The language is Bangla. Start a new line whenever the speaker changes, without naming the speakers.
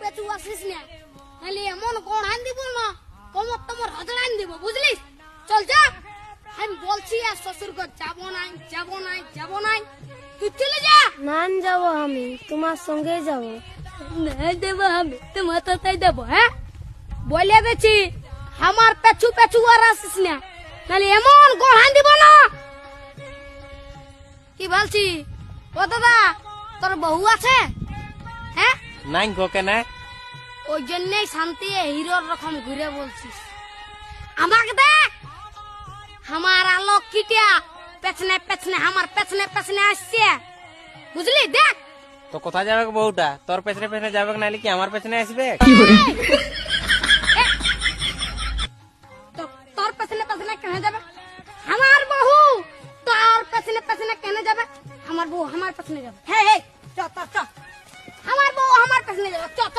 পেছু আসিস না, নাহলে এমন গড়ান দিব না, কোমর তোমার হজড়ান দিব, বুঝলি? চল যা, আমি বলছি আর শ্বশুর ঘর যাবো নাই, যাবো নাই, যাবো নাই, তুই চলে যা।
না যাবো, আমি তোমার সঙ্গে যাবো।
না দেবো আমি, তোমার তাই দেবো। হ্যাঁ বলে দিচ্ছি, আমার পেছু পেছু আর আসিস না, নাহলে এমন গড়ান দিব না। কি বলছি? ও দাদা, তোর বউ আছে? হ্যাঁ
নাই গো কেন?
ওই জন্যই শান্তি হিরোর রকম ঘুরে বলছিস। আমাকে দেখ, আমার আলোক কিটিয়া পেছনে পেছনে, আমার পেছনে পেছনে আসছে, বুঝলি? দেখ
তো কোথায় যাবে বউটা? তোর পেছনে পেছনে যাবে নাহলে কি আমার পেছনে আসবে?
তোর পেছনে পেছনে কেন যাবে? আমার বউ তোর পেছনে পেছনে কেন যাবে? আমার বউ আমার পেছনে যাবে। হ্যাঁ, চ চ চ, আমার বউ আমার পেছনে যাবে, চ চ।